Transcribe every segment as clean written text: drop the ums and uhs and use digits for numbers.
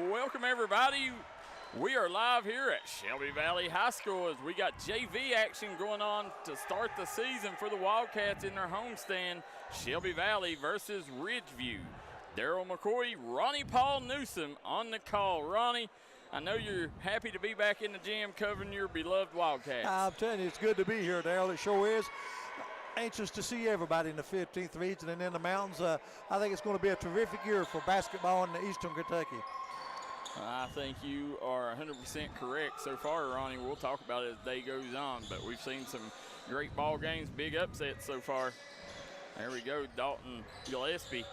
Welcome, everybody. We are live here at Shelby Valley High School as we got JV action going on to start the season for the Wildcats in their homestand. Shelby Valley versus Ridgeview. Darryl McCoy, Ronnie Paul Newsome on the call. Ronnie, I know you're happy to be back in the gym covering your beloved Wildcats. I'm telling you, it's good to be here, Darryl. It sure is. Anxious to see everybody in the 15th region and in the mountains. I think it's going to be a terrific year for basketball in Eastern Kentucky. I think you are 100% correct so far, Ronnie. We'll talk about it as the day goes on, but we've seen some great ball games, big upsets so far. There we go, Dalton Gillespie.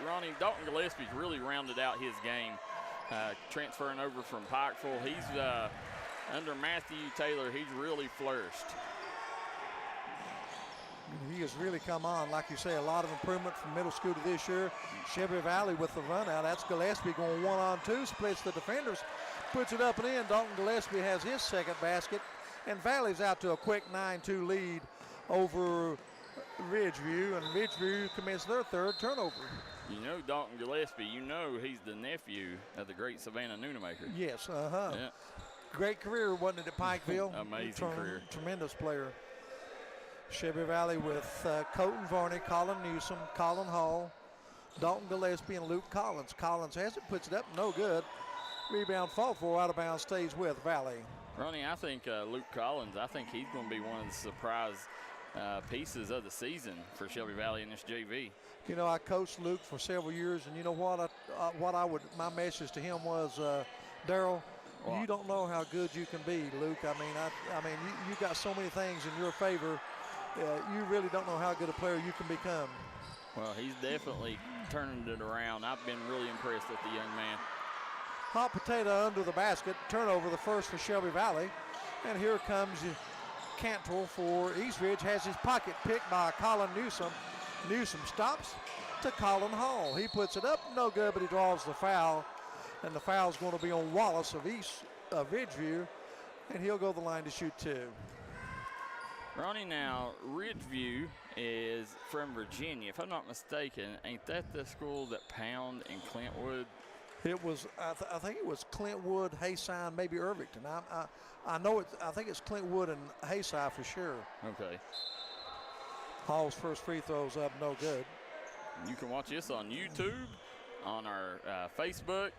Ronnie, Dalton Gillespie's really rounded out his game, transferring over from Pikeville. He's under Matthew Taylor, he's really flourished. He has really come on. Like you say, a lot of improvement from middle school to this year. Shelby Valley with the run out. That's Gillespie going 1-on-2, splits the defenders, puts it up and in. Dalton Gillespie has his second basket, and Valley's out to a quick 9-2 lead over Ridgeview, and Ridgeview commits their third turnover. You know Dalton Gillespie, you know he's the nephew of the great Savannah Noonamaker. Yes, Yeah. Great career, wasn't it, at Pikeville? Amazing career. Tremendous player. Shelby Valley with Colton Varney, Colin Newsome, Colin Hall, Dalton Gillespie, and Luke Collins. Collins has it, puts it up, no good. Rebound fought for, out of bounds, stays with Valley. Ronnie, I think Luke Collins, I think he's going to be one of the surprise pieces of the season for Shelby Valley in this JV. You know, I coached Luke for several years, and you know what? My message to him was, Darryl, you don't know how good you can be, Luke. I mean, you got so many things in your favor. You really don't know how good a player you can become. Well, he's definitely turning it around. I've been really impressed with the young man. Hot potato under the basket. Turnover, the first for Shelby Valley. And here comes Cantrell for East Ridge. Has his pocket picked by Colin Newsome. Newsome stops to Colin Hall. He puts it up, no good, but he draws the foul. And the foul's going to be on Wallace of Ridgeview. And he'll go to the line to shoot two. Ronnie, now, Ridgeview is from Virginia. If I'm not mistaken, ain't that the school that Pound and Clintwood? It was, I think it was Clintwood, Hayside, maybe Irvington. I know it. I think it's Clintwood and Hayside for sure. Okay. Hall's first free throw's up, no good. You can watch this on YouTube, on our Facebook,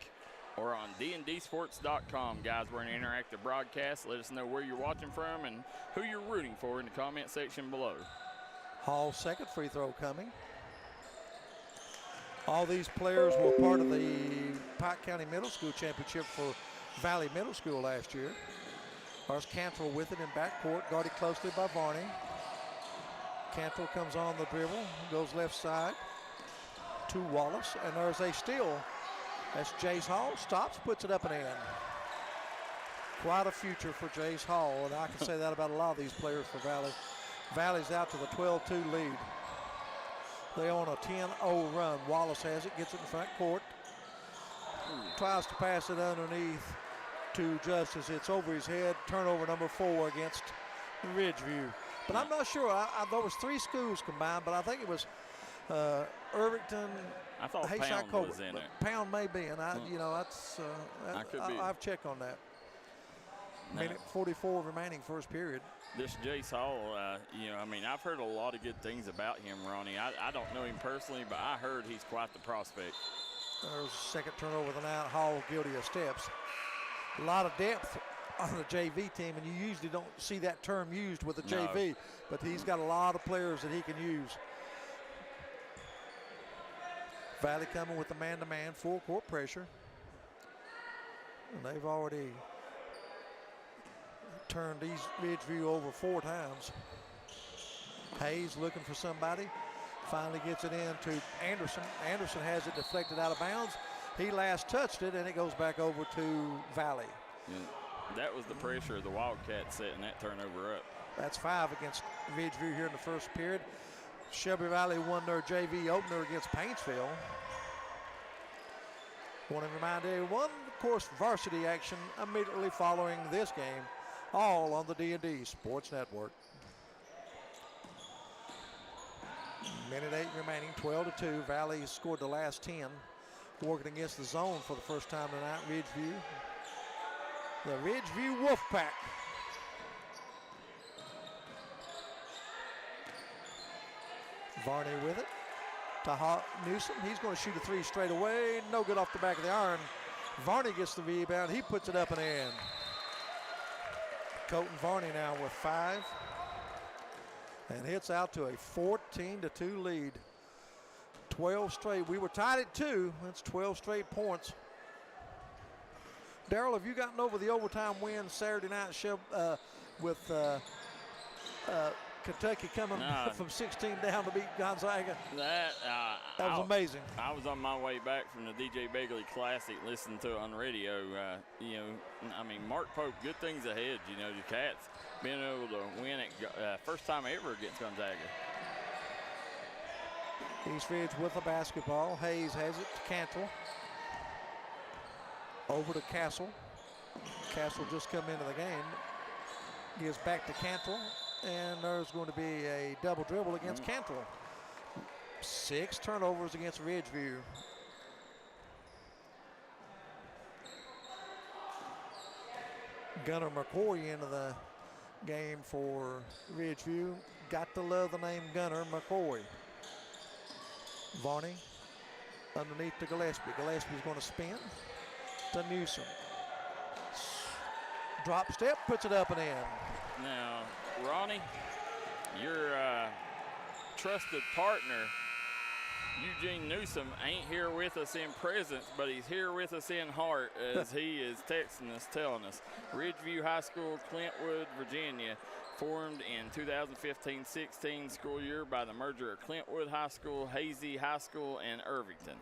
or on dndsports.com. Guys, we're an interactive broadcast. Let us know where you're watching from and who you're rooting for in the comment section below. Hall's second free throw coming. All these players were part of the Pike County Middle School Championship for Valley Middle School last year. There's Cantrell with it in backcourt, guarded closely by Varney. Cantrell comes on the dribble, goes left side to Wallace, and there's a steal. That's Jace Hall, stops, puts it up and in. Quite a future for Jace Hall, and I can say that about a lot of these players for Valley. Valley's out to the 12-2 lead. They on a 10-0 run. Wallace has it, gets it in front court. Tries to pass it underneath to Justice. It's over his head. Turnover number 4 against Ridgeview. But I'm not sure. There was 3 schools combined, but I think it was Irvington. I thought Pound was in it. Pound may be, and I've checked on that. Minute 44 remaining first period. This Jace Hall, I've heard a lot of good things about him, Ronnie. I don't know him personally, but I heard he's quite the prospect. There's a second turnover with an out. Hall guilty of steps. A lot of depth on the JV team, and you usually don't see that term used with the JV, but he's got a lot of players that he can use. Valley coming with the man-to-man, full court pressure. And they've already turned East Ridgeview over 4 times. Hayes looking for somebody. Finally gets it in to Anderson. Anderson has it deflected out of bounds. He last touched it, and it goes back over to Valley. Yeah, that was the pressure of the Wildcats setting that turnover up. That's 5 against Ridgeview here in the first period. Shelby Valley won their JV opener against Paintsville. Want to remind everyone, of course, varsity action immediately following this game, all on the D&D Sports Network. Minute 8 remaining, 12-2. Valley scored the last 10. working against the zone for the first time tonight, Ridgeview. The Ridgeview Wolfpack. Varney with it to Newsome. He's going to shoot a three straight away. No good off the back of the iron. Varney gets the rebound. He puts it up and in. Colton Varney now with 5. And hits out to a 14-2 lead. 12 straight. We were tied at 2. That's 12 straight points. Darryl, have you gotten over the overtime win Saturday night with Kentucky coming from 16 down to beat Gonzaga? That was amazing. I was on my way back from the DJ Begley Classic listening to it on the radio. Mark Pope, good things ahead. The Cats being able to win it first time ever against Gonzaga. East Ridge with the basketball. Hayes has it to Cantrell. Over to Castle. Castle just come into the game. Gives back to Cantrell. And there's going to be a double dribble against Cantrell. 6 turnovers against Ridgeview. Gunnar McCoy into the game for Ridgeview. Got to love the name Gunnar McCoy. Varney underneath to Gillespie. Gillespie's going to spin to Newsome. Drop step, puts it up and in. Now, Ronnie, your trusted partner, Eugene Newsome, ain't here with us in presence, but he's here with us in heart as he is texting us, telling us. Ridgeview High School, Clintwood, Virginia, formed in 2015-16 school year by the merger of Clintwood High School, Hazy High School, and Irvington.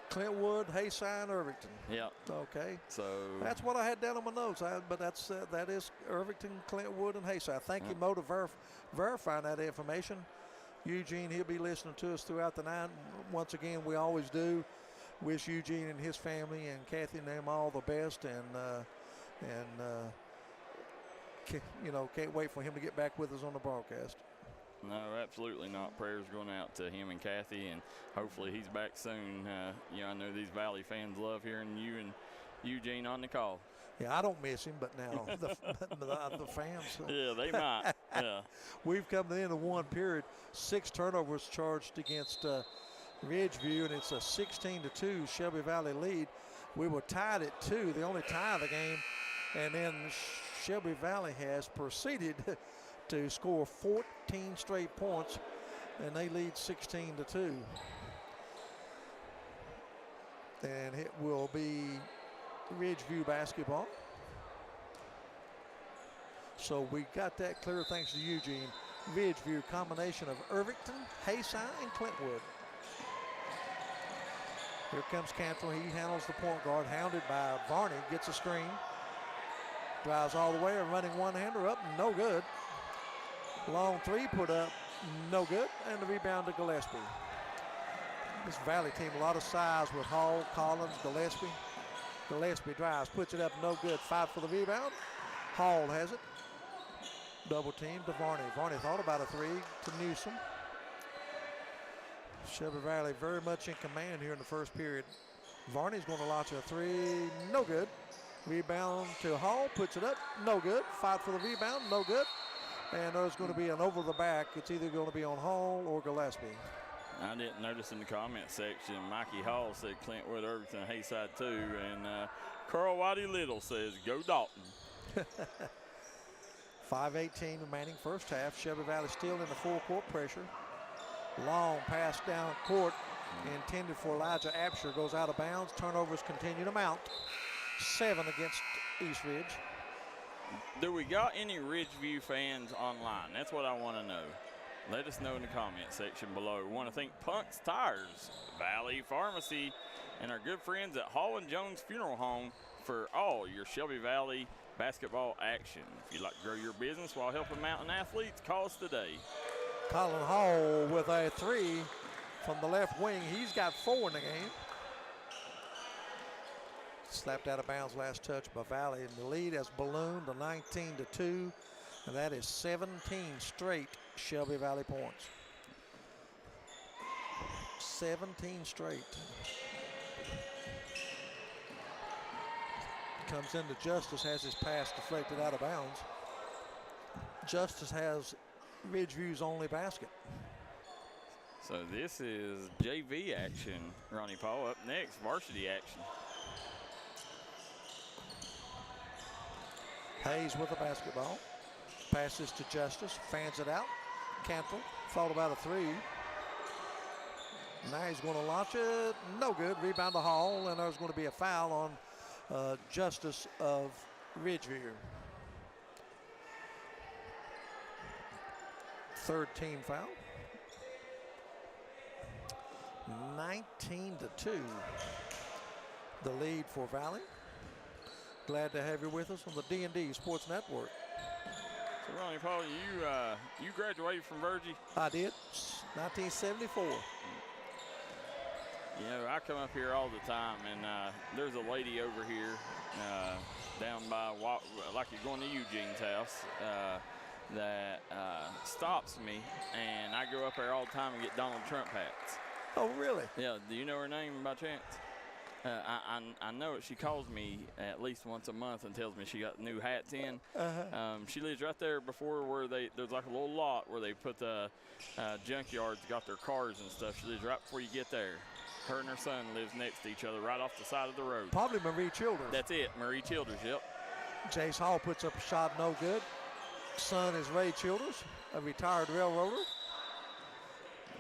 Clintwood, Hayside, and Irvington. Yep. Okay. So that's what I had down on my notes. But that is Irvington, Clintwood, and Hayside. Thank you, Mo, to verifying that information. Eugene, he'll be listening to us throughout the night. Once again, we always do. Wish Eugene and his family and Kathy and them all the best, can't wait for him to get back with us on the broadcast. No, absolutely not. Prayers going out to him and Kathy, and hopefully he's back soon. I know these Valley fans love hearing you and Eugene on the call. Yeah, I don't miss him, but now the fans. Yeah, they might. Yeah. We've come to the end of one period. 6 turnovers charged against Ridgeview, and it's a 16-2 Shelby Valley lead. We were tied at 2, the only tie of the game, and then Shelby Valley has proceeded to score 14 straight points, and they lead 16-2. And it will be Ridgeview basketball. So we got that clear thanks to Eugene. Ridgeview, combination of Irvington, Hayside, and Clintwood. Here comes Cantrell. He handles the point guard, hounded by Varney, gets a screen. Drives all the way, a running one-hander up, no good. Long 3 put up, no good, and the rebound to Gillespie. This Valley team, a lot of size with Hall, Collins, Gillespie. Gillespie drives, puts it up, no good. 5 for the rebound. Hall has it. Double team to Varney. Varney thought about a 3 to Newsome. Shelby Valley very much in command here in the first period. Varney's going to launch a 3, no good. Rebound to Hall, puts it up, no good. 5 for the rebound, no good. And there's going to be an over the back. It's either going to be on Hall or Gillespie. I didn't notice in the comment section, Mikey Hall said Clintwood, Irvington, Hayside too. And Carl Waddy Little says, go Dalton. 5:18 remaining first half. Shelby Valley still in the full court pressure. Long pass down court intended for Elijah Absher, goes out of bounds. Turnovers continue to mount. 7 against East Ridge. Do we got any Ridgeview fans online? That's what I want to know. Let us know in the comment section below. We want to thank Punk's Tires, Valley Pharmacy, and our good friends at Hall & Jones Funeral Home for all your Shelby Valley basketball action. If you'd like to grow your business while helping mountain athletes, call us today. Colin Hall with a 3 from the left wing. He's got 4 in the game. Slapped out of bounds last touch by Valley, and the lead has ballooned to 19-2, and that is 17 straight Shelby Valley points. 17 straight. Comes into Justice, has his pass deflected out of bounds. Justice has Ridgeview's only basket. So this is JV action, Ronnie Paul. Up next, varsity action. Hayes with the basketball. Passes to Justice, fans it out. Cantrell thought about a three. Now he's going to launch it. No good. Rebound to Hall, and there's going to be a foul on Justice of Ridgeview. Third team foul. 19-2. The lead for Valley. Glad to have you with us on the D&D Sports Network. So Ronnie Paul, you graduated from Virgie? I did, 1974. You know, I come up here all the time, and there's a lady over here down by, like you're going to Eugene's house, that stops me, and I go up there all the time and get Donald Trump hats. Oh, really? Yeah, do you know her name by chance? I know it. She calls me at least once a month and tells me she got new hats in. She lives right there before where there's like a little lot where they put the junkyards, got their cars and stuff. She lives right before you get there. Her and her son lives next to each other right off the side of the road. Probably Marie Childers. That's it, Marie Childers, yep. Jace Hall puts up a shot, no good. Son is Ray Childers, a retired railroader.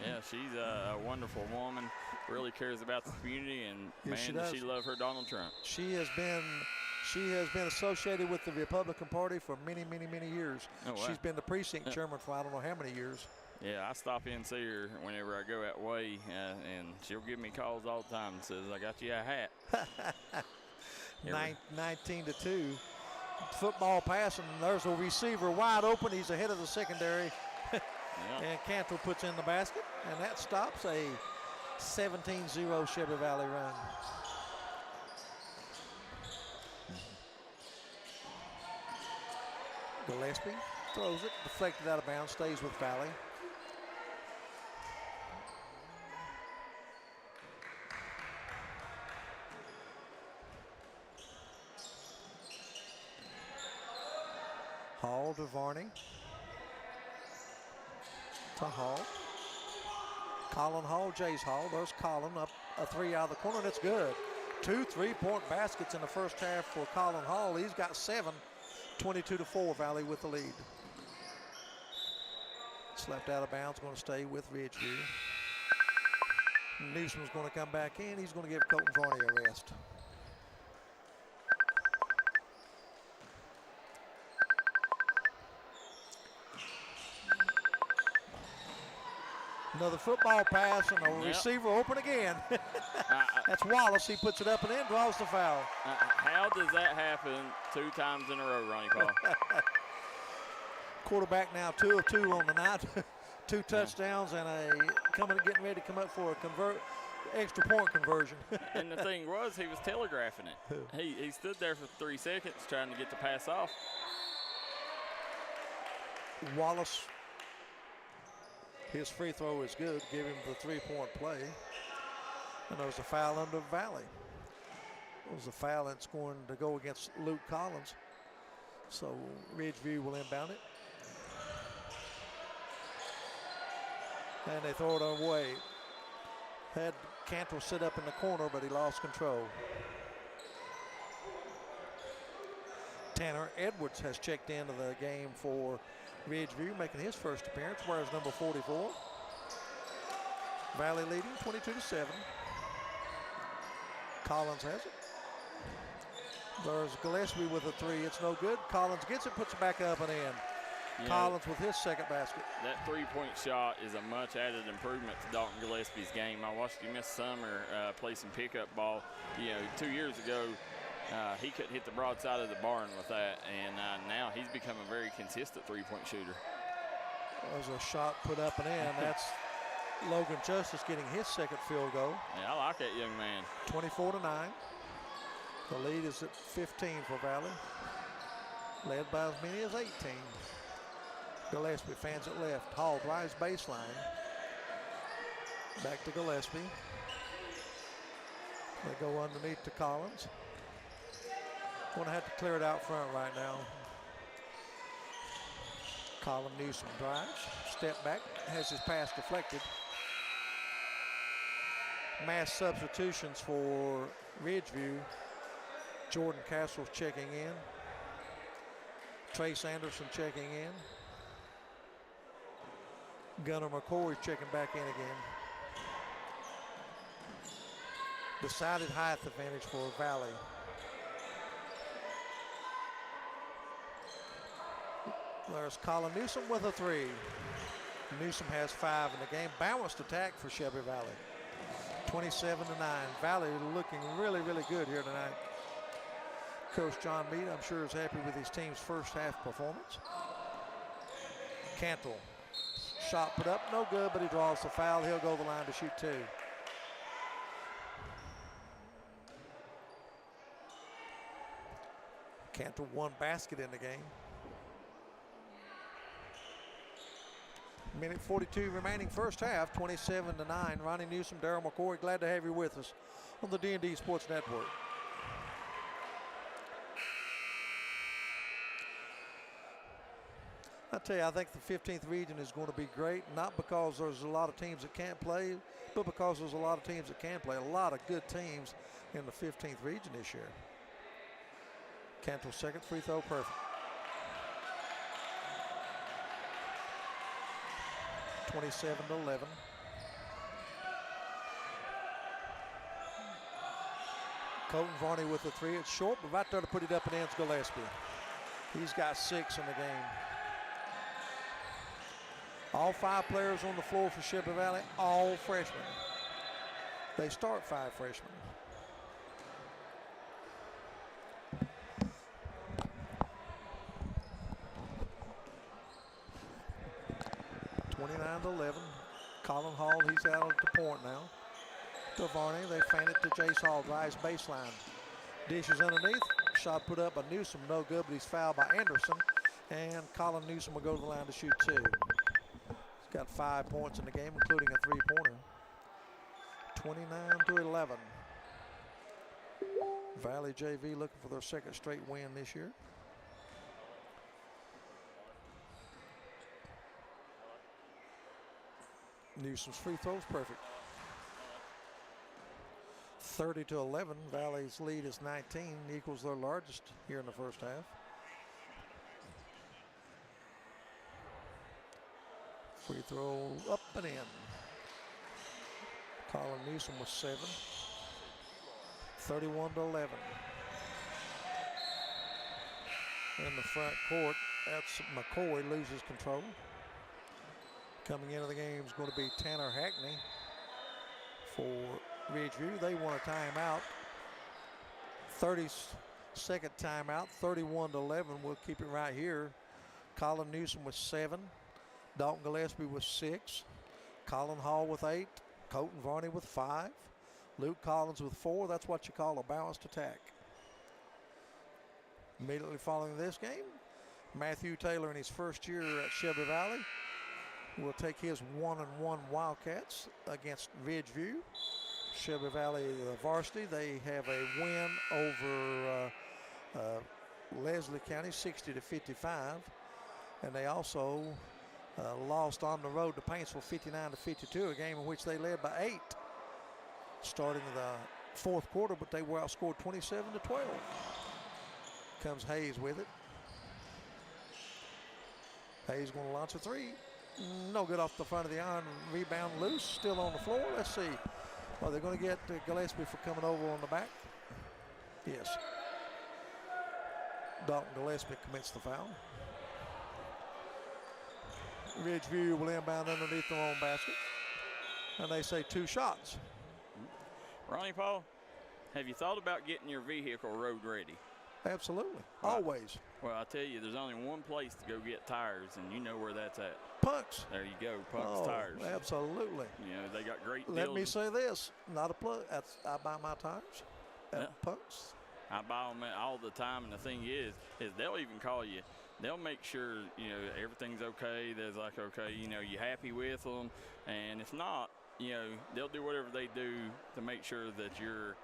Yeah, she's a wonderful woman, really cares about the community, and yes, man, does she love her Donald Trump. She has been associated with the Republican Party for many, many, many years. Oh, wow. She's been the precinct chairman for I don't know how many years. Yeah, I stop in and see her whenever I go that way, and she'll give me calls all the time and says, I got you a hat. 19-2. Football pass, and there's a receiver wide open. He's ahead of the secondary. Yep. And Cantrell puts in the basket, and that stops a 17-0 Shelby Valley run. Gillespie throws it, deflected out of bounds, stays with Valley. Hall to Varney. To Hall. Colin Hall, Jace Hall. There's Colin up a three out of the corner. That's good. 2 3-point baskets in the first half for Colin Hall. He's got 7. 22-4, Valley with the lead. Slapped out of bounds, going to stay with Ridgeview. Newsome's going to come back in. He's going to give Colton Varney a rest. Another football pass, and a receiver open again. That's Wallace. He puts it up and in, draws the foul. How does that happen 2 times in a row, Ronnie Paul? Quarterback now 2 of 2 on the night. 2 touchdowns and getting ready to come up for a extra point conversion. And the thing was, he was telegraphing it. He stood there for 3 seconds trying to get the pass off. Wallace, his free throw is good. Give him the 3-point play. And there was a foul under Valley. It was a foul that's going to go against Luke Collins. So Ridgeview will inbound it. And they throw it away. Had Cantrell sit up in the corner, but he lost control. Tanner Edwards has checked into the game for Ridgeview, making his first appearance, wears number 44. Valley leading 22-7. Collins has it. There's Gillespie with a 3. It's no good. Collins gets it, puts it back up and in. Collins with his second basket. That 3-point shot is a much added improvement to Dalton Gillespie's game. I watched him this summer play some pickup ball. 2 years ago, he couldn't hit the broadside of the barn with that, and now he's become a very consistent 3-point shooter. There's a shot put up and in. That's Logan Justice getting his second field goal. Yeah, I like that young man. 24-9. The lead is at 15 for Valley, led by as many as 18. Gillespie fans it left. Hall drives baseline. Back to Gillespie. They go underneath to Collins. Going to have to clear it out front right now. Colin Newsome drives, step back, has his pass deflected. Mass substitutions for Ridgeview. Jordan Castle's checking in. Trace Anderson checking in. Gunnar McCoy checking back in again. Decided height advantage for Valley. There's Colin Newsome with a 3. Newsome has 5 in the game. Balanced attack for Shelby Valley. 27-9. Valley looking really, really good here tonight. Coach John Meade, I'm sure, is happy with his team's first half performance. Cantle. Shot put up, no good, but he draws the foul. He'll go to the line to shoot 2. Cantle 1 basket in the game. Minute 42 remaining first half, 27-9. Ronnie Newsome, Darryl McCoy, glad to have you with us on the D&D Sports Network. I tell you, I think the 15th region is going to be great, not because there's a lot of teams that can't play, but because there's a lot of teams that can play. A lot of good teams in the 15th region this year. Cantle's second free throw, perfect. 27-11. Colton Varney with the 3. It's short, but right there to put it up and in's Gillespie. He's got 6 in the game. All 5 players on the floor for Shelby Valley, all freshmen. They start 5 freshmen. (29-11). Colin Hall, he's out at the point now. To Varney, they feint it to Jace Hall, drives baseline. Dishes underneath, shot put up by Newsome, no good, but he's fouled by Anderson. And Colin Newsome will go to the line to shoot 2. He's got 5 points in the game, including a 3-pointer. 29-11. Valley JV looking for their second straight win this year. Newsome's free throws perfect. 30-11. Valley's lead is 19, equals their largest here in the first half. Free throw up and in. Colin Newsome with 7. 31-11. In the front court, that's McCoy loses control. Coming into the game is going to be Tanner Hackney for Ridgeview. They want a timeout. 30-second timeout, 31-11. We'll keep it right here. Colin Newsome with 7. Dalton Gillespie with 6. Colin Hall with 8. Colton Varney with 5. Luke Collins with 4. That's what you call a balanced attack. Immediately following this game, Matthew Taylor in his first year at Shelby Valley will take his 1-1 Wildcats against Ridgeview. Shelby Valley varsity, they have a win over Leslie County 60-55, and they also lost on the road to Paintsville 59-52, a game in which they led by 8 starting the fourth quarter, but they were outscored 27-12. Comes Hayes with it. Hayes going to launch a 3. No good off the front of the iron. Rebound loose, still on the floor. Let's see. Are they going to get Gillespie for coming over on the back? Yes. Dalton Gillespie commits the foul. Ridgeview will inbound underneath their own basket. And they say 2 shots. Ronnie Paul, have you thought about getting your vehicle road ready? Absolutely. Right. Always. Well, I tell you, there's only one place to go get tires, and you know where that's at. Punks. There you go, Punk's Tires. Absolutely. You know, they got great deals. Let me say this, not a plug. I buy my tires at Punks. I buy them all the time, and the thing is they'll even call you. They'll make sure, you know, everything's okay. There's like, okay, you know, you happy with them, and if not, you know, they'll do whatever they do to make sure that you're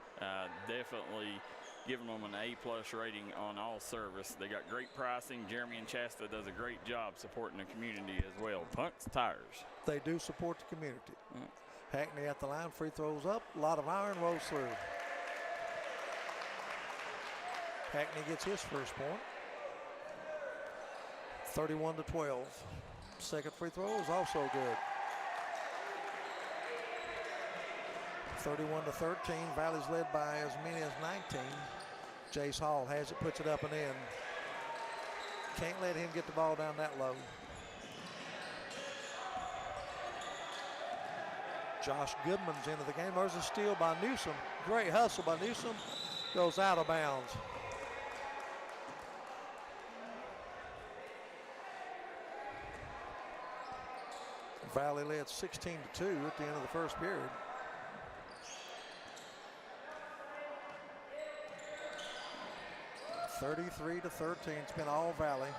definitely giving them an A+ rating on all service. They got great pricing. Jeremy and Chasta does a great job supporting the community as well. Punks Tires. They do support the community. Hackney at the line, free throws up, a lot of iron rolls through. Hackney gets his first point. 31-12. Second free throw is also good. 31-13. Valley's led by as many as 19. Jace Hall has it, puts it up and in. Can't let him get the ball down that low. Josh Goodman's into the game. There's a steal by Newsome. Great hustle by Newsome. Goes out of bounds. Valley led 16-2 at the end of the first period. (33-13). It's been all Valley.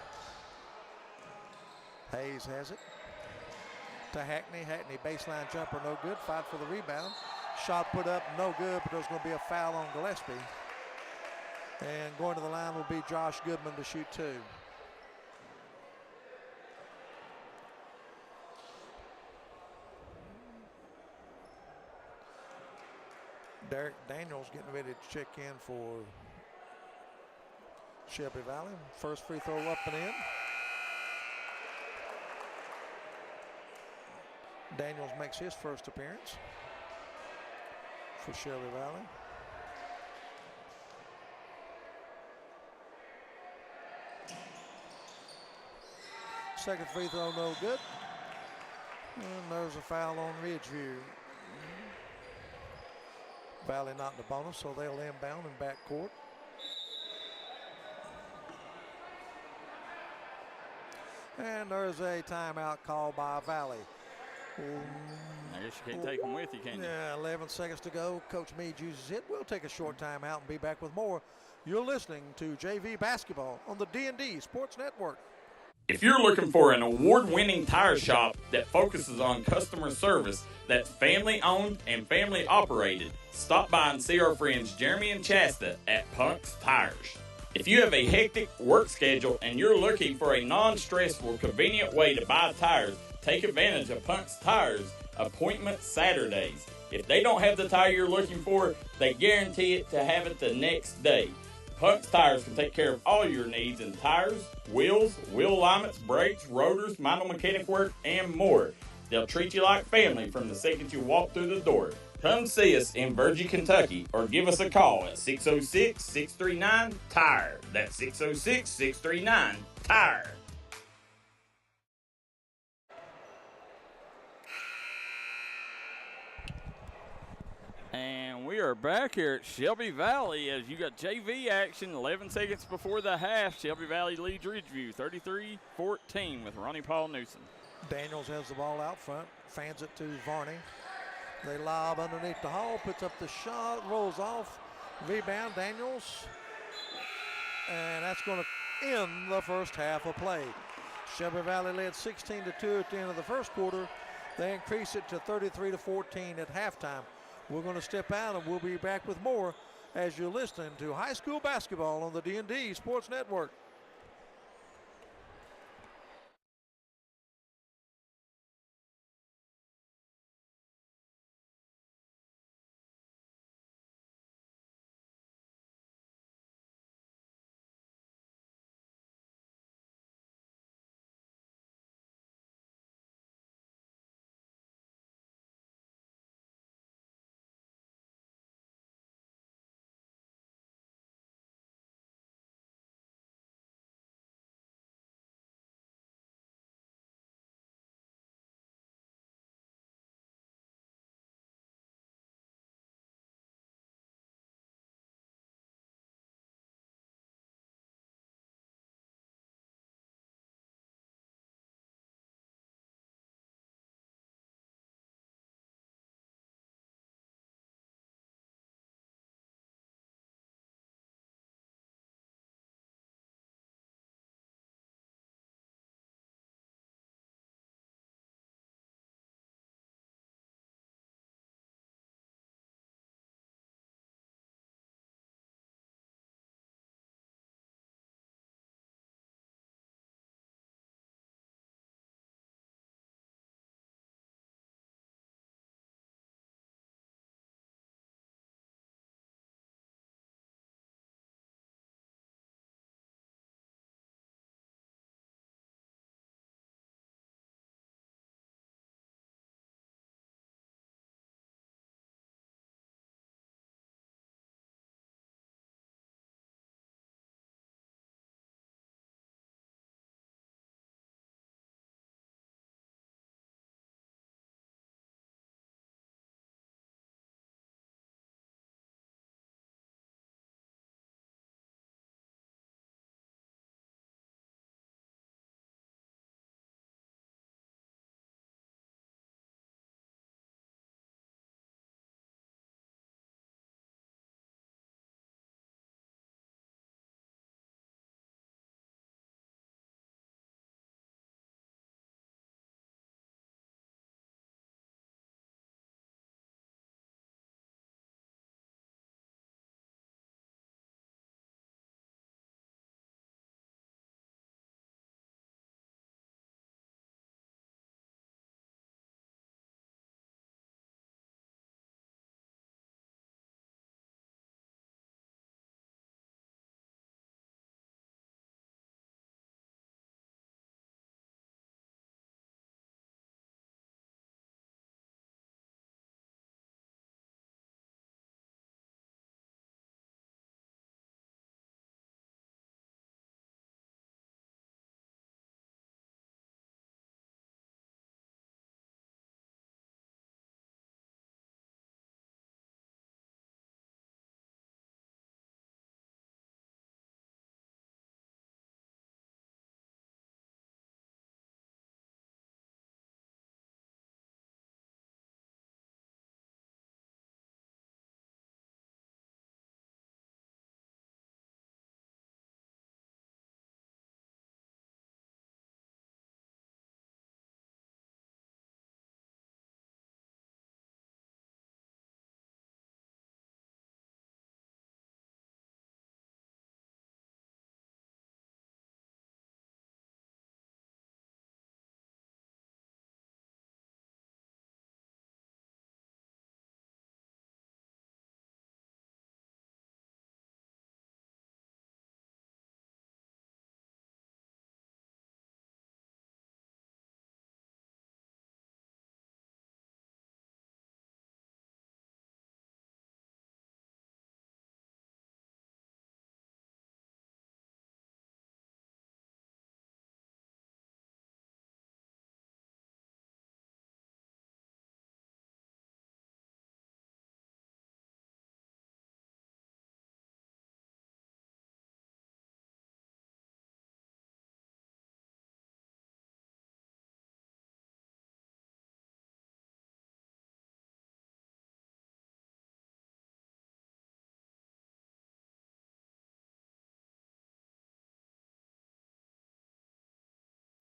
Hayes has it to Hackney. Hackney baseline jumper, no good. Fight for the rebound. Shot put up, no good, but there's going to be a foul on Gillespie. And going to the line will be Josh Goodman to shoot two. Derek Daniels getting ready to check in for Shelby Valley. First free throw up and in. Daniels makes his first appearance for Shelby Valley. Second free throw, no good. And there's a foul on Ridgeview. Valley not in the bonus, so they'll inbound in backcourt. And there's a timeout called by Valley. I guess you can't take them with you, can you? Yeah, 11 seconds to go. Coach Meade uses it. We'll take a short timeout and be back with more. You're listening to JV Basketball on the D&D Sports Network. If you're looking for an award-winning tire shop that focuses on customer service that's family-owned and family-operated, stop by and see our friends Jeremy and Chasta at Punk's Tires. If you have a hectic work schedule and you're looking for a non-stressful, convenient way to buy tires, take advantage of Punk's Tires Appointment Saturdays. If they don't have the tire you're looking for, they guarantee it to have it the next day. Punk's Tires can take care of all your needs in tires, wheels, wheel alignments, brakes, rotors, minor mechanic work, and more. They'll treat you like family from the second you walk through the door. Come see us in Virgie, Kentucky, or give us a call at 606-639-TIRE. That's 606-639-TIRE. And we are back here at Shelby Valley as you got JV action 11 seconds before the half. Shelby Valley leads Ridgeview 33-14 with Ronnie Paul Newsome. Daniels has the ball out front, fans it to Varney. They lob underneath the hall, puts up the shot, rolls off, rebound Daniels. And that's going to end the first half of play. Shelby Valley led 16-2 at the end of the first quarter. They increase it to 33-14 at halftime. We're going to step out and we'll be back with more as you're listening to high school basketball on the D&D Sports Network.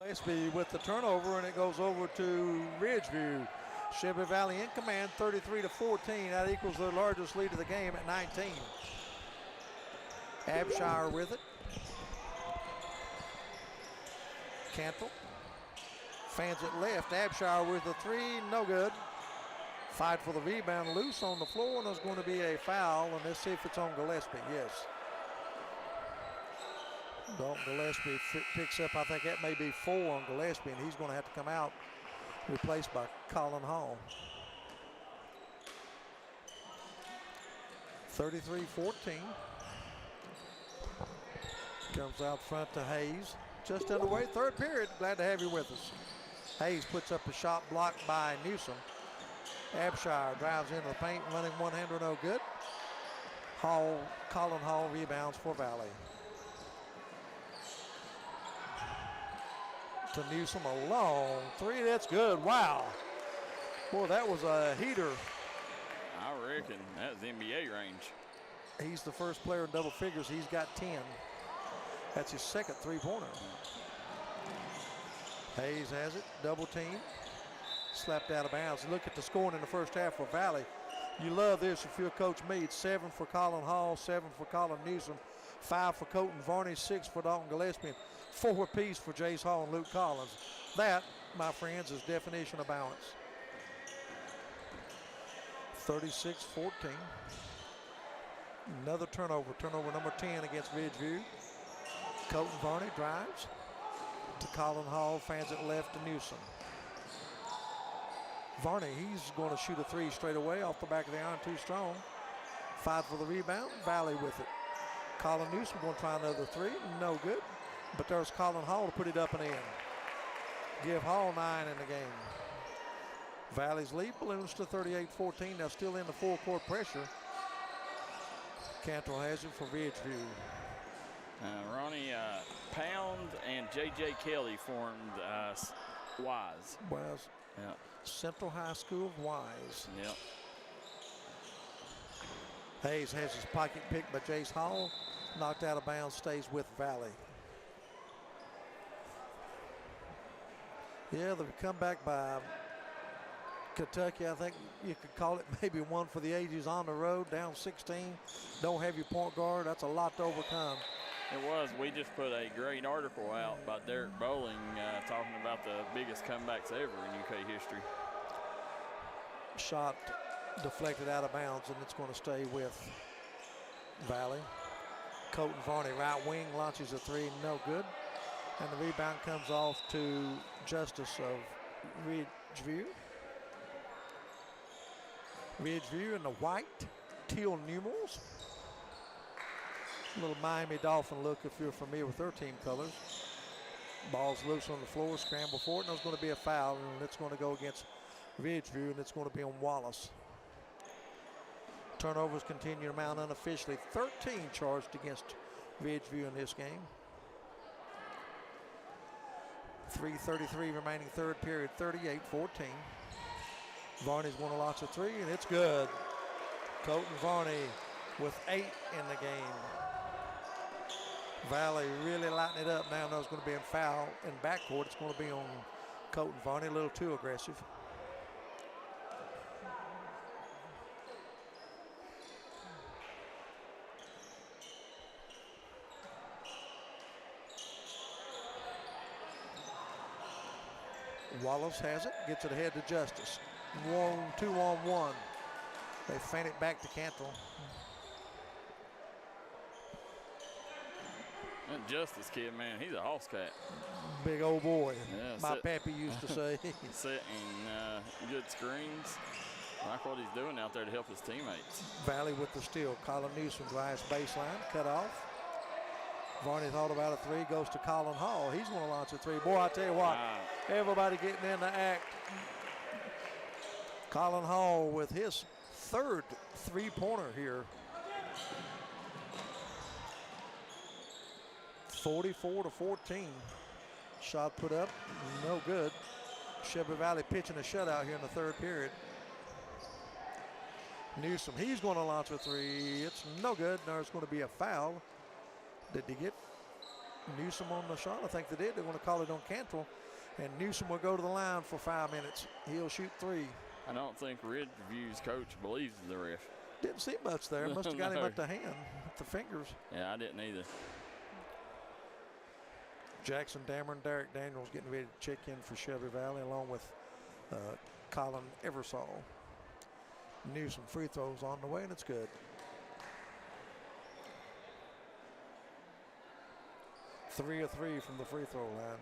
Gillespie with the turnover, and it goes over to Ridgeview. Shelby Valley in command, 33-14. That equals their largest lead of the game at 19. Abshire with it. Cantle fans it left. Abshire with the three, no good. Fight for the rebound, loose on the floor, and there's going to be a foul. And let's see if it's on Gillespie. Yes. Dalton Gillespie picks up, I think that may be 4 on Gillespie, and he's going to have to come out, replaced by Colin Hall. 33-14. Comes out front to Hayes. Just underway, third period. Glad to have you with us. Hayes puts up a shot blocked by Newsome. Abshire drives into the paint, running one-hander, no good. Colin Hall rebounds for Valley. To Newsome, a long three, that's good, wow. Boy, that was a heater. I reckon that's NBA range. He's the first player in double figures, he's got 10. That's his second three-pointer. Hayes has it, double team, slapped out of bounds. Look at the scoring in the first half for Valley. You love this if you're Coach Meade. 7 for Colin Hall, 7 for Colin Newsome, 5 for Colton Varney, 6 for Dalton Gillespie, 4 apiece for Jace Hall and Luke Collins. That, my friends, is definition of balance. 36-14. Another turnover number 10 against Ridgeview. Colton Varney drives to Colin Hall, fans it left to Newsome. Varney, he's going to shoot a three straight away off the back of the iron, too strong. 5 for the rebound, Valley with it. Colin Newsome going to try another three, no good. But there's Colin Hall to put it up and in. Give Hall 9 in the game. Valley's lead balloons to 38-14. Now still in the full court pressure. Cantrell has it for Ridgeview. Ronnie, Pound and J.J. Kelly formed Wise. Wise. Yeah. Central High School of Wise. Yep. Hayes has his pocket picked by Jace Hall. Knocked out of bounds, stays with Valley. Yeah, the comeback by Kentucky, I think you could call it maybe one for the ages on the road, down 16. Don't have your point guard. That's a lot to overcome. It was. We just put a great article out by Derek Bowling talking about the biggest comebacks ever in UK history. Shot deflected out of bounds, and it's going to stay with Valley. Colton Varney, right wing, launches a three, no good. And the rebound comes off to Justice of Ridgeview. Ridgeview in the white, teal numerals. A little Miami Dolphin look if you're familiar with their team colors. Ball's loose on the floor, scramble for it, and there's going to be a foul, and it's going to go against Ridgeview, and it's going to be on Wallace. Turnovers continue to mount unofficially. 13 charged against Ridgeview in this game. 3:33 remaining third period, 38-14. Varney's won lots of three, and it's good. Colton Varney with 8 in the game. Valley really lighting it up now. There's going to be a foul in backcourt. It's going to be on Colton Varney, a little too aggressive. Wallace has it, gets it ahead to Justice. 2-on-1. They feint it back to Cantrell. That Justice kid, man, he's a hoss cat. Big old boy. Yeah, my pappy used to say. Setting good screens. I like what he's doing out there to help his teammates. Valley with the steal. Colin Newsome drives baseline, cut off. Varney thought about a three, goes to Colin Hall. He's going to launch a three. Boy, I tell you what, everybody getting in the act. Colin Hall with his third three-pointer here. 44-14. Shot put up, no good. Shelby Valley pitching a shutout here in the third period. Newsome, he's going to launch a three. It's no good. There's going to be a foul. Did he get? Newsome on the shot. I think they did. They're going to call it on Cantrell. And Newsome will go to the line for 5 minutes. He'll shoot 3. I don't think Ridgeview's coach believes the ref. Didn't see much there. Must have got him at the hand, with the fingers. Yeah, I didn't either. Jackson Dammer and Derek Daniels getting ready to check in for Shelby Valley, along with Colin Eversole. Newsome free throws on the way, and it's good. Three of 3 from the free throw line.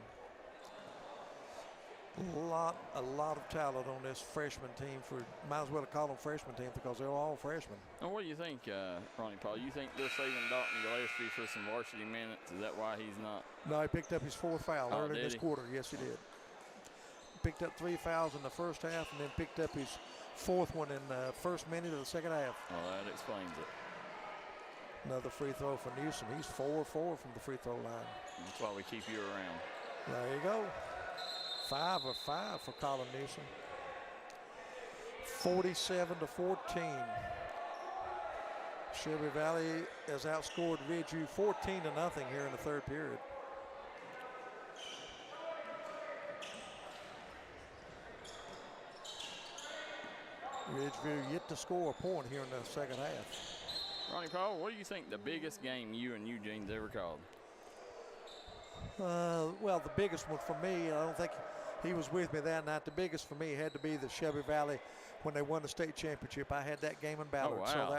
A lot of talent on this freshman team. Might as well call them freshman team because they're all freshmen. And what do you think, Ronnie Paul? You think they're saving Dalton Gillespie for some varsity minutes? Is that why he's not? No, he picked up his 4th foul early in this he? quarter. Yes, he did. Picked up 3 fouls in the first half and then picked up his 4th one in the first minute of the second half. Well, that explains it. Another free throw for Newsome. He's 4 of 4 from the free throw line. That's why we keep you around. There you go. 5 of 5 for Colin Newsome. 47-14. Shelby Valley has outscored Ridgeview 14-0 here in the 3rd period. Ridgeview yet to score a point here in the second half. Ronnie Paul, what do you think the biggest game you and Eugene's ever called? Well, the biggest one for me, I don't think he was with me that night. The biggest for me had to be the Shelby Valley when they won the state championship. I had that game in Ballard, wow. So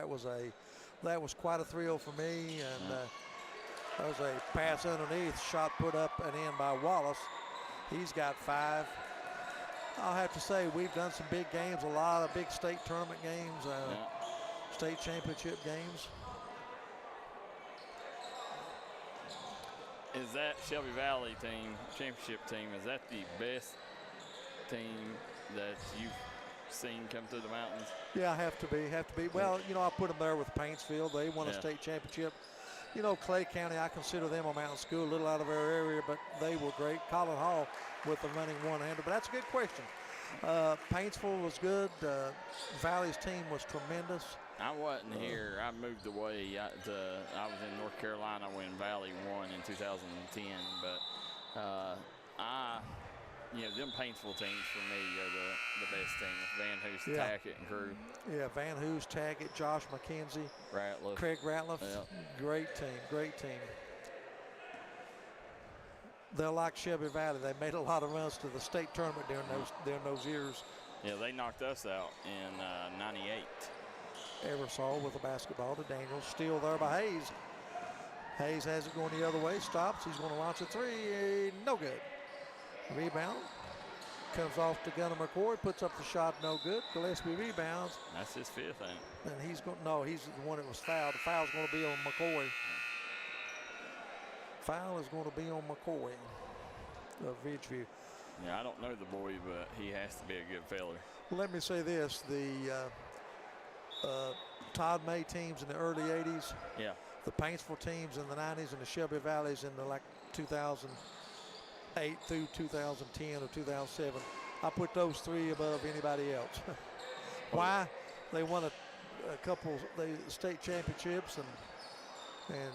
that was quite a thrill for me. And that was a pass underneath, shot put up and in by Wallace. He's got 5. I'll have to say we've done some big games, a lot of big state tournament games, state championship games. Is that Shelby Valley team, championship team, is that the best team that you've seen come through the mountains? Yeah, have to be. Well, you know, I put them there with Paintsville. They won a state championship. You know, Clay County, I consider them a mountain school, a little out of our area, but they were great. Collin Hall with the running one-hander, but that's a good question. Paintsville was good. Valley's team was tremendous. I wasn't here. I moved away. I was in North Carolina when Valley won in 2010. But them Paintsville teams for me are the best team. Van Hoos, Tackett, and crew. Yeah, Van Hoos, Tackett, Josh McKenzie, Ratliff. Craig Ratliff. Yep. Great team. They're like Shelby Valley. They made a lot of runs to the state tournament during those years. Yeah, they knocked us out in '98. Eversole with the basketball to Daniels. Steal there by Hayes. Hayes has it going the other way. Stops. He's going to launch a 3. No good. Rebound. Comes off to Gunnar McCoy. Puts up the shot. No good. Gillespie rebounds. That's his 5th, ain't it? And he's going. No, he's the one that was fouled. The foul's going to be on McCoy. Foul is going to be on McCoy of Ridgeview. Yeah, I don't know the boy, but he has to be a good feller. Well, let me say this. The Todd May teams in the early 80s. Yeah. The Paintsville teams in the 90s and the Shelby Valleys in the 2008 through 2010 or 2007. I put those 3 above anybody else. Why? They won a couple state championships and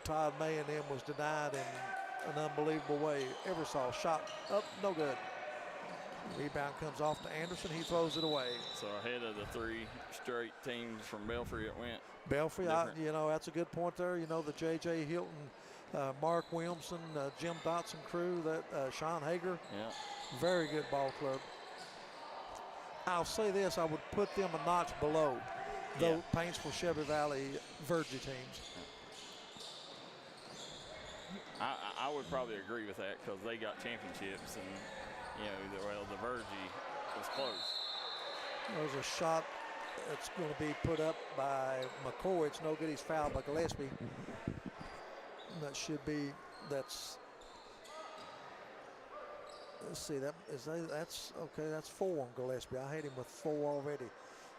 Todd May and them was denied in an unbelievable way. Eversole shot up, no good. Rebound comes off to Anderson. He throws it away. So ahead of the 3 straight teams from Belfry, it went. Belfry, that's a good point there. You know, the J.J. Hilton, Mark Williamson, Jim Dotson crew, that Sean Hager. Yeah. Very good ball club. I'll say this, I would put them a notch below the Paintsville Shelby Valley Virgie teams. I would probably agree with that because they got championships and, the Virgie was close. There's a shot that's going to be put up by McCoy. It's no good. He's fouled by Gillespie. Let's see, that's okay. That's 4 on Gillespie. I had him with 4 already.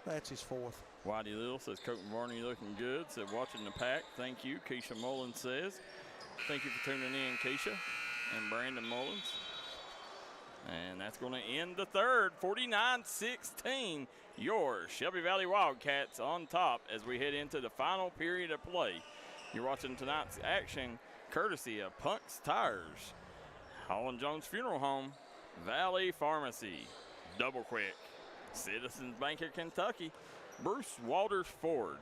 That's his 4th. Whitey Little says, Coach Varney looking good. Said, watching the pack. Thank you. Keisha Mullins says, thank you for tuning in, Keisha. And Brandon Mullins. And that's going to end the 3rd, 49-16. Your Shelby Valley Wildcats on top as we head into the final period of play. You're watching tonight's action courtesy of Punk's Tires, Holland Jones Funeral Home, Valley Pharmacy, Double Quick, Citizens Bank of Kentucky, Bruce Walters Ford,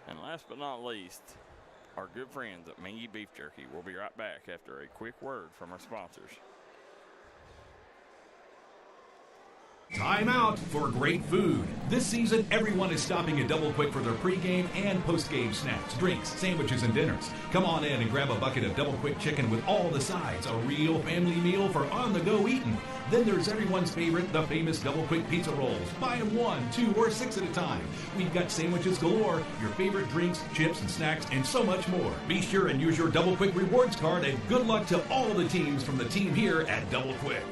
and last but not least, our good friends at Mingy Beef Jerky. We'll be right back after a quick word from our sponsors. Time out for great food. This season, everyone is stopping at Double Quick for their pregame and postgame snacks, drinks, sandwiches, and dinners. Come on in and grab a bucket of Double Quick chicken with all the sides, a real family meal for on-the-go eating. Then there's everyone's favorite, the famous Double Quick pizza rolls. Buy them 1, 2, or 6 at a time. We've got sandwiches galore, your favorite drinks, chips, and snacks, and so much more. Be sure and use your Double Quick rewards card, and good luck to all the teams from the team here at Double Quick.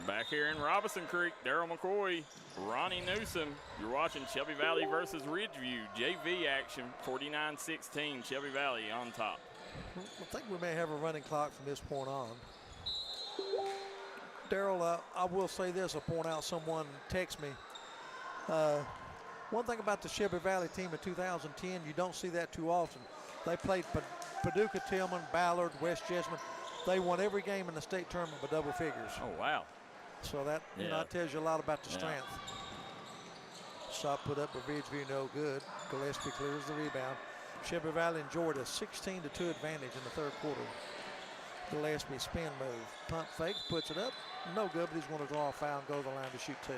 Back here in Robinson Creek, Darryl McCoy, Ronnie Newsome. You're watching Shelby Valley versus Ridgeview. JV action, 49-16, Shelby Valley on top. I think we may have a running clock from this point on. Darryl, I will say this, I'll point out someone text me. One thing about the Shelby Valley team in 2010, you don't see that too often. They played Paducah, Tillman, Ballard, West Jessamine. They won every game in the state tournament by double figures. Oh, wow. So that, you know, that tells you a lot about the strength. Shot put up by Ridgeview, no good. Gillespie clears the rebound. Shelby Valley enjoyed a 16-2 advantage in the third quarter. Gillespie spin move. Pump fake, puts it up. No good, but he's going to draw a foul and go to the line to shoot 2.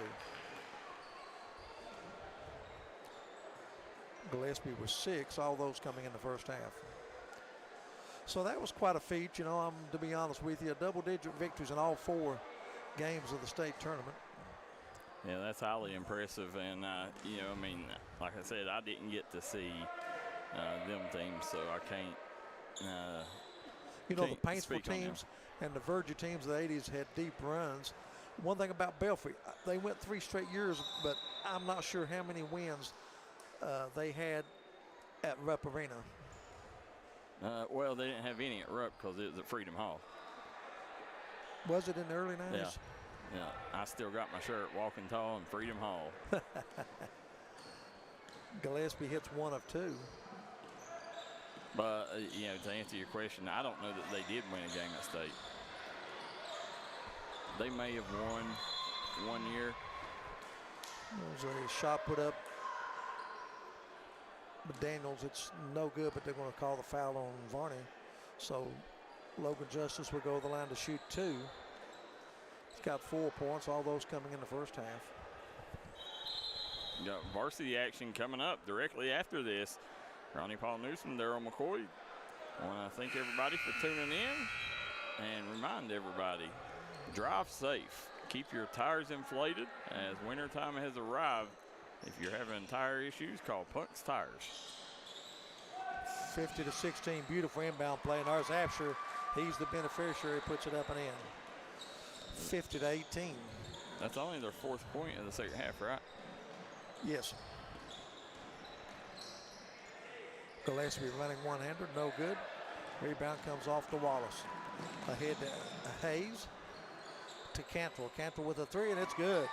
Gillespie was 6, all those coming in the first half. So that was quite a feat, you know, to be honest with you. Double-digit victories in all 4 games of the state tournament. Yeah, that's highly impressive. And, you know, I mean, like I said, I didn't get to see them teams, so I can't. You know, the Paintsville teams and the Virgia teams of the 80s had deep runs. One thing about Belfry, they went 3 straight years, but I'm not sure how many wins they had at Rupp Arena. Well, they didn't have any at Rupp because it was at Freedom Hall. Was it in the early 90s? Yeah. I still got my shirt, Walking Tall in Freedom Hall. Gillespie hits 1 of 2. But, you know, to answer your question, I don't know that they did win a game at state. They may have won one year. There's a shot put up. But Daniels, it's no good, but they're going to call the foul on Varney. So Logan Justice will go to the line to shoot 2. He's got 4 points, all those coming in the first half. Got varsity action coming up directly after this. Ronnie Paul Newsome, Darryl McCoy. I want to thank everybody for tuning in and remind everybody, drive safe. Keep your tires inflated as wintertime has arrived. If you're having tire issues, call Punk's Tires. 50-16, beautiful inbound play. And ours Absher, he's the beneficiary, puts it up and in. 50-18. That's only their 4th point of the second half, right? Yes. Gillespie running one-hander, no good. Rebound comes off to Wallace. Ahead to Hayes. To Cantrell. Cantrell with a 3, and it's good.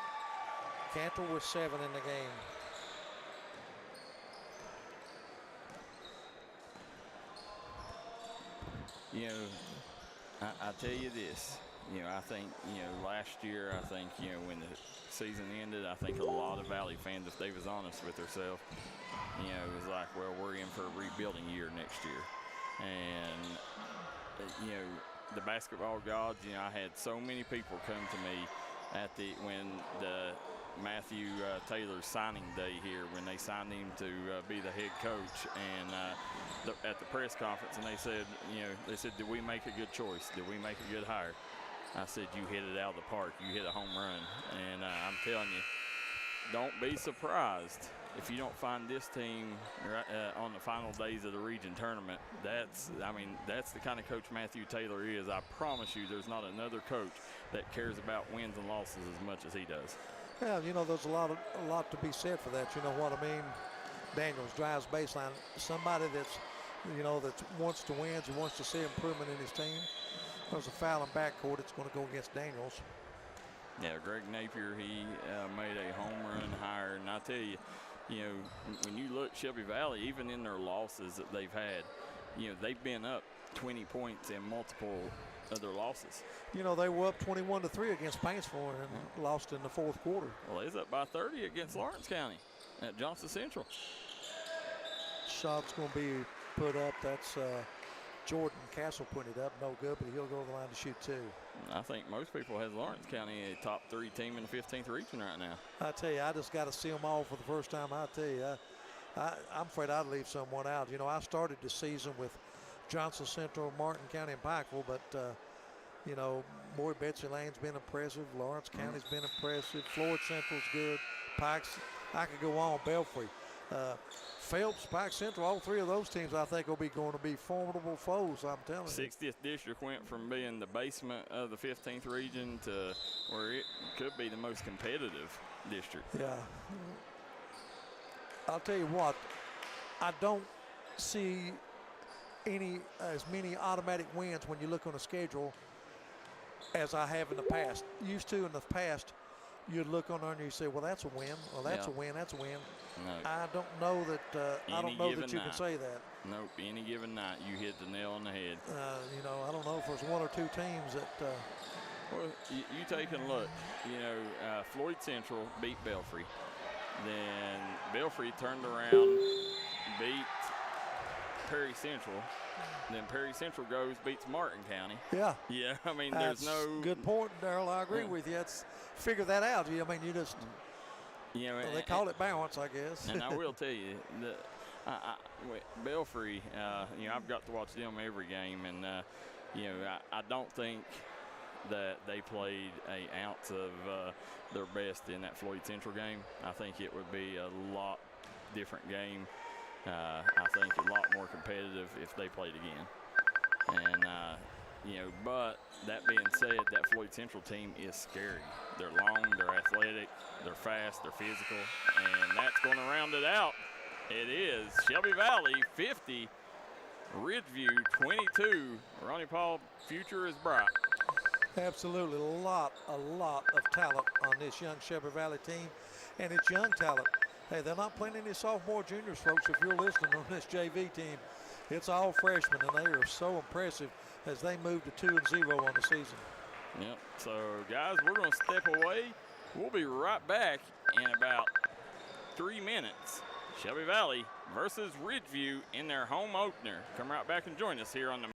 Cantrell with 7 in the game. You know, I tell you this. You know, I think, you know, last year, I think, you know, when the season ended, I think a lot of Valley fans, if they was honest with themselves, you know, it was like, well, we're in for a rebuilding year next year. And, you know, the basketball gods, you know, I had so many people come to me when the Matthew Taylor's signing day here, when they signed him to be the head coach, and at the press conference, and they said, you know, did we make a good choice? Did we make a good hire? I said, you hit it out of the park. You hit a home run. And I'm telling you, don't be surprised if you don't find this team on the final days of the region tournament. That's the kind of coach Matthew Taylor is. I promise you there's not another coach that cares about wins and losses as much as he does. Yeah, you know, there's a lot to be said for that. You know what I mean? Daniels drives baseline. Somebody that's, you know, that wants to win, who wants to see improvement in his team. There's a foul in backcourt. It's going to go against Daniels. Yeah, Greg Napier, he made a home run hire. And I tell you, you know, when you look Shelby Valley, even in their losses that they've had, you know, they've been up 20 points in multiple other losses. You know, they were up 21-3 against Paintsville and lost in the fourth quarter. Well, they's up by 30 against Lawrence County at Johnson Central. Shot's going to be put up. That's Jordan Castle putting it up. No good, but he'll go to the line to shoot two. I think most people has Lawrence County a top 3 team in the 15th region right now. I tell you, I just got to see them all for the first time. I tell you, I'm afraid I'd leave someone out. You know, I started the season with Johnson Central, Martin County, and Pikeville, but you know, Boy, Betsy Lane's been impressive. Lawrence County's been impressive. Floyd Central's good. Pikes, I could go on. Belfry, Phelps, Pike Central, all three of those teams I think will be going to be formidable foes, I'm telling you. 60th district went from being the basement of the 15th region to where it could be the most competitive district. Yeah. I'll tell you what, I don't see as many automatic wins when you look on the schedule as I have in the past. Used to in the past, you'd look on there and you say, well, that's a win. Well, that's a win. That's a win. No. I don't know that. I don't know that you can say that. Nope. Any given night, you hit the nail on the head. You know, I don't know if there's one or two teams that. Well, you take a look. You know, Floyd Central beat Belfry. Then Belfry turned around, beat Perry Central. Then Perry Central beats Martin County. Yeah. Yeah, I mean, That's there's no. Good point, Darryl. I agree with you. Figure that out. I mean, you just. You know, they call it balance, I guess. And I will tell you, Belfry, you know, I've got to watch them every game, and, you know, I don't think that they played an ounce of their best in that Floyd Central game. I think it would be a lot different game. I think a lot more competitive if they played again. And, you know, but that being said, that Floyd Central team is scary. They're long, they're athletic, they're fast, they're physical, and that's going to round it out. It is Shelby Valley 50, Ridgeview 22. Ronnie Paul, future is bright. Absolutely, a lot of talent on this young Shelby Valley team, and it's young talent. Hey, they're not playing any sophomore juniors, folks. If you're listening on this JV team, it's all freshmen, and they are so impressive as they move to 2-0 on the season. Yep. So, guys, we're going to step away. We'll be right back in about 3 minutes. Shelby Valley versus Ridgeview in their home opener. Come right back and join us here on the